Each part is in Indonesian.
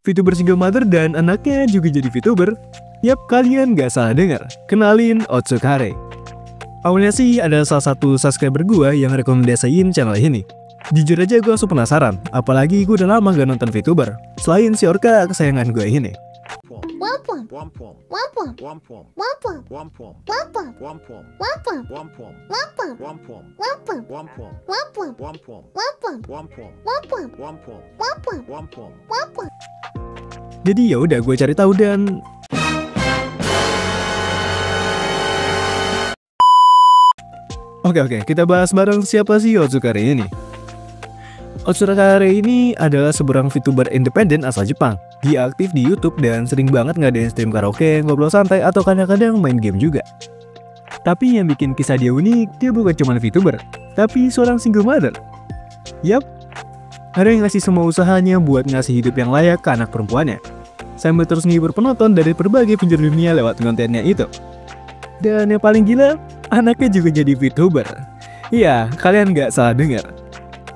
VTuber single mother dan anaknya juga jadi VTuber. Yap, kalian gak salah dengar. Kenalin Otsukare. Awalnya sih ada salah satu subscriber gue yang rekomendasiin channel ini. Jujur aja gue langsung penasaran, apalagi gue udah lama gak nonton VTuber selain si Orca kesayangan gue ini. Jadi ya udah gue cari tahu dan Oke, kita bahas bareng siapa sih Otsukare ini. Otsukare ini adalah seorang VTuber independen asal Jepang. Dia aktif di YouTube dan sering banget ngadain stream karaoke, ngobrol santai, atau kadang-kadang main game juga. Tapi yang bikin kisah dia unik, dia bukan cuma VTuber, tapi seorang single mother. Yap, ada yang ngasih semua usahanya buat ngasih hidup yang layak ke anak perempuannya, sambil terus ngibur penonton dari berbagai penjuru dunia lewat kontennya itu. Dan yang paling gila, anaknya juga jadi VTuber. Iya, kalian gak salah dengar.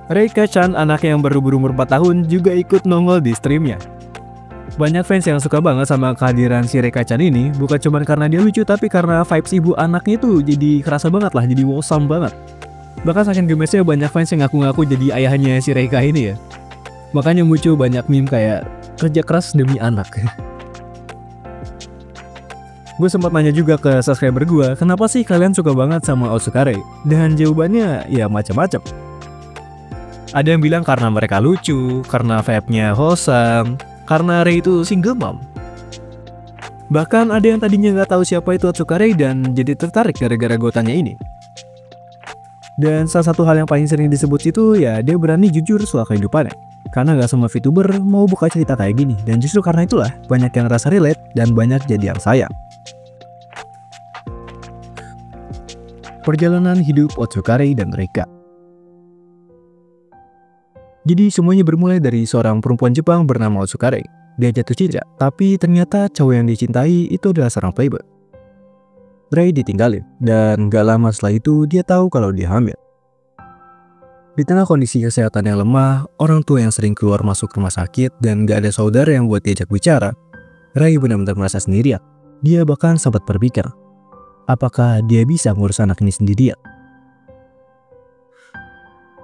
Reika-chan, anak yang baru berumur 4 tahun, juga ikut nongol di streamnya. Banyak fans yang suka banget sama kehadiran si Reika-chan ini, bukan cuma karena dia lucu, tapi karena vibes ibu anaknya itu jadi kerasa banget lah, jadi wholesome banget. Bahkan saking gemesnya banyak fans yang ngaku-ngaku jadi ayahnya si Reika ini ya. Makanya muncul banyak meme kayak kerja keras demi anak. Gue sempat nanya juga ke subscriber gue, kenapa sih kalian suka banget sama Otsukare? Dan jawabannya ya macam-macam. Ada yang bilang karena mereka lucu, karena vibe-nya wholesome, karena Rei itu single mom. Bahkan ada yang tadinya nggak tahu siapa itu Otsukare dan jadi tertarik gara-gara gue tanya ini. Dan salah satu hal yang paling sering disebut itu ya dia berani jujur soal kehidupannya. Karena gak semua VTuber mau buka cerita kayak gini, dan justru karena itulah banyak yang rasa relate dan banyak jadi yang sayang. Perjalanan hidup Otsukare dan Reika. Jadi semuanya bermulai dari seorang perempuan Jepang bernama Otsukare. Dia jatuh cinta, tapi ternyata cowok yang dicintai itu adalah seorang playboy. Rei ditinggalin, dan gak lama setelah itu dia tahu kalau dia hamil. Di tengah kondisi kesehatan yang lemah, orang tua yang sering keluar masuk rumah sakit, dan gak ada saudara yang buat diajak bicara, Rei benar-benar merasa sendirian. Dia bahkan sempat berpikir, apakah dia bisa ngurus anak ini sendirian?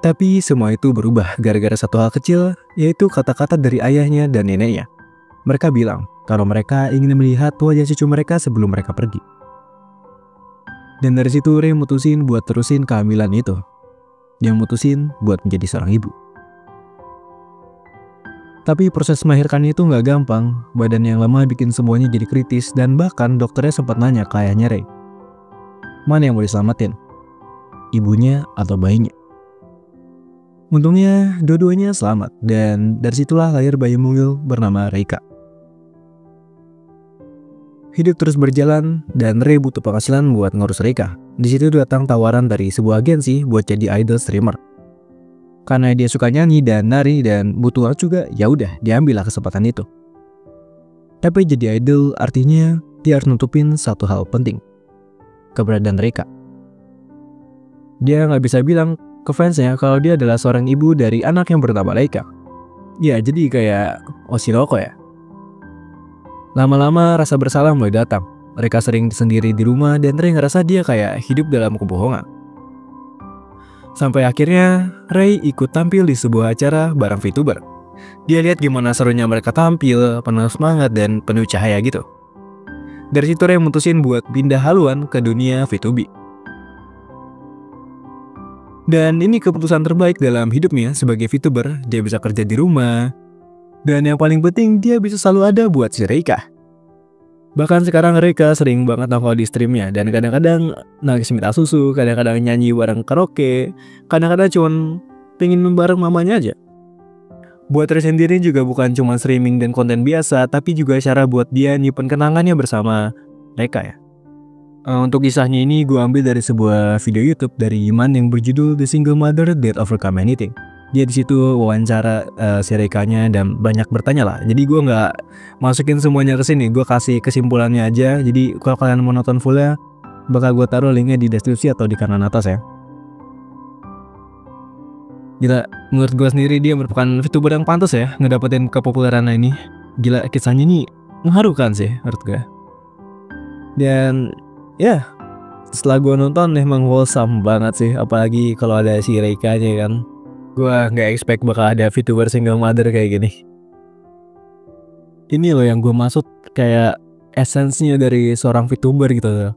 Tapi semua itu berubah gara-gara satu hal kecil, yaitu kata-kata dari ayahnya dan neneknya. Mereka bilang kalau mereka ingin melihat wajah cucu mereka sebelum mereka pergi. Dan dari situ Rei mutusin buat terusin kehamilan itu. Dia mutusin buat menjadi seorang ibu. Tapi proses melahirkan itu nggak gampang. Badan yang lemah bikin semuanya jadi kritis, dan bahkan dokternya sempat nanya ke ayahnya Rei, mana yang mau diselamatin? Ibunya atau bayinya? Untungnya dua-duanya selamat, dan dari situlah lahir bayi mungil bernama Reika. Hidup terus berjalan dan Rei butuh penghasilan buat ngurus Reika. Di situ datang tawaran dari sebuah agensi buat jadi idol streamer. Karena dia suka nyanyi dan nari dan butuh uang juga, ya udah diambillah kesempatan itu. Tapi jadi idol artinya dia harus nutupin satu hal penting, keberadaan Reika. Dia nggak bisa bilang ke fansnya kalau dia adalah seorang ibu dari anak yang bernama Reika. Ya jadi kayak Oshiroko ya. Lama-lama rasa bersalah mulai datang. Mereka sering sendiri di rumah dan Rei ngerasa dia kayak hidup dalam kebohongan. Sampai akhirnya Rei ikut tampil di sebuah acara bareng VTuber. Dia lihat gimana serunya mereka tampil, penuh semangat dan penuh cahaya gitu. Dari situ Rei mutusin buat pindah haluan ke dunia VTuber. Dan ini keputusan terbaik dalam hidupnya sebagai VTuber. Dia bisa kerja di rumah. Dan yang paling penting dia bisa selalu ada buat si Reika. Bahkan sekarang Reika sering banget nongol di streamnya. Dan kadang-kadang nangis minta susu, kadang-kadang nyanyi bareng karaoke, kadang-kadang cuman pengen bareng mamanya aja. Buat Rei sendiri juga bukan cuma streaming dan konten biasa, tapi juga cara buat dia nyimpen kenangannya bersama Reika ya. Untuk kisahnya ini gue ambil dari sebuah video YouTube dari Iman yang berjudul The Single Mother That Overcome Anything. Dia di situ wawancara si Reikanya dan banyak bertanya lah. Jadi gue nggak masukin semuanya ke sini, gue kasih kesimpulannya aja. Jadi kalau kalian mau nonton fullnya, bakal gue taruh linknya di deskripsi atau di kanan atas ya. Gila, menurut gue sendiri dia merupakan VTuber yang pantas ya ngedapetin kepopuleran ini. Gila, kisahnya nih mengharukan sih menurut gue. Dan ya setelah gue nonton emang wholesome banget sih, apalagi kalau ada si Reika nya kan. Gue nggak expect bakal ada VTuber single mother kayak gini. Ini loh yang gue maksud, kayak esensinya dari seorang VTuber gitu loh.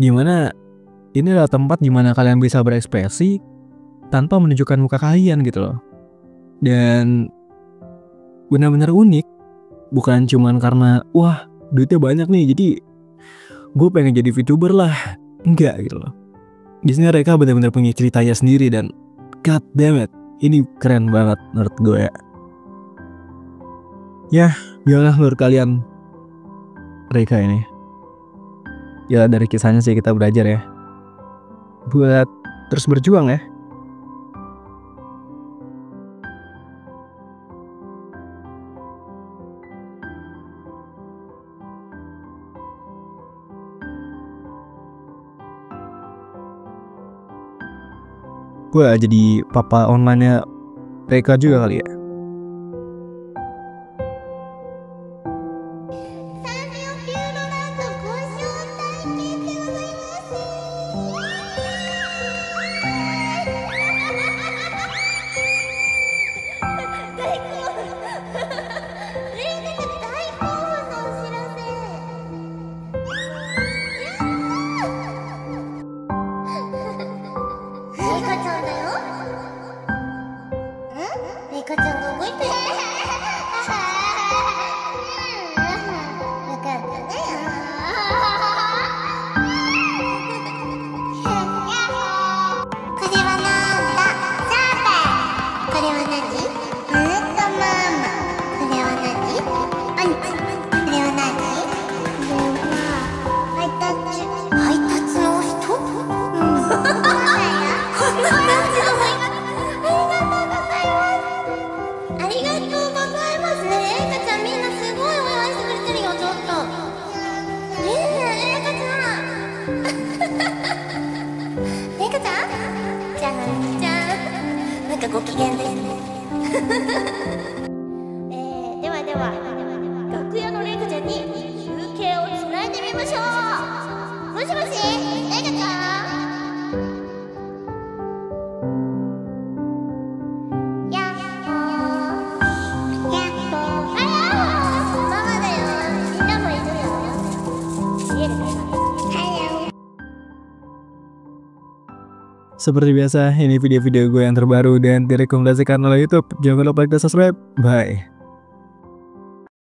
Gimana ini adalah tempat dimana kalian bisa berekspresi tanpa menunjukkan muka kalian gitu loh. Dan benar-benar unik. Bukan cuman karena wah duitnya banyak nih jadi gue pengen jadi VTuber lah. Enggak gitu loh. Di sini mereka benar-benar punya ceritanya sendiri dan god damn it, ini keren banget menurut gue ya. Ya, gimana menurut kalian Reika ini? Ya dari kisahnya sih kita belajar ya buat terus berjuang ya. Gue jadi papa online-nya Reika juga kali ya. Seperti biasa, ini video-video gue yang terbaru dan direkomendasikan oleh YouTube. Jangan lupa like dan subscribe. Bye.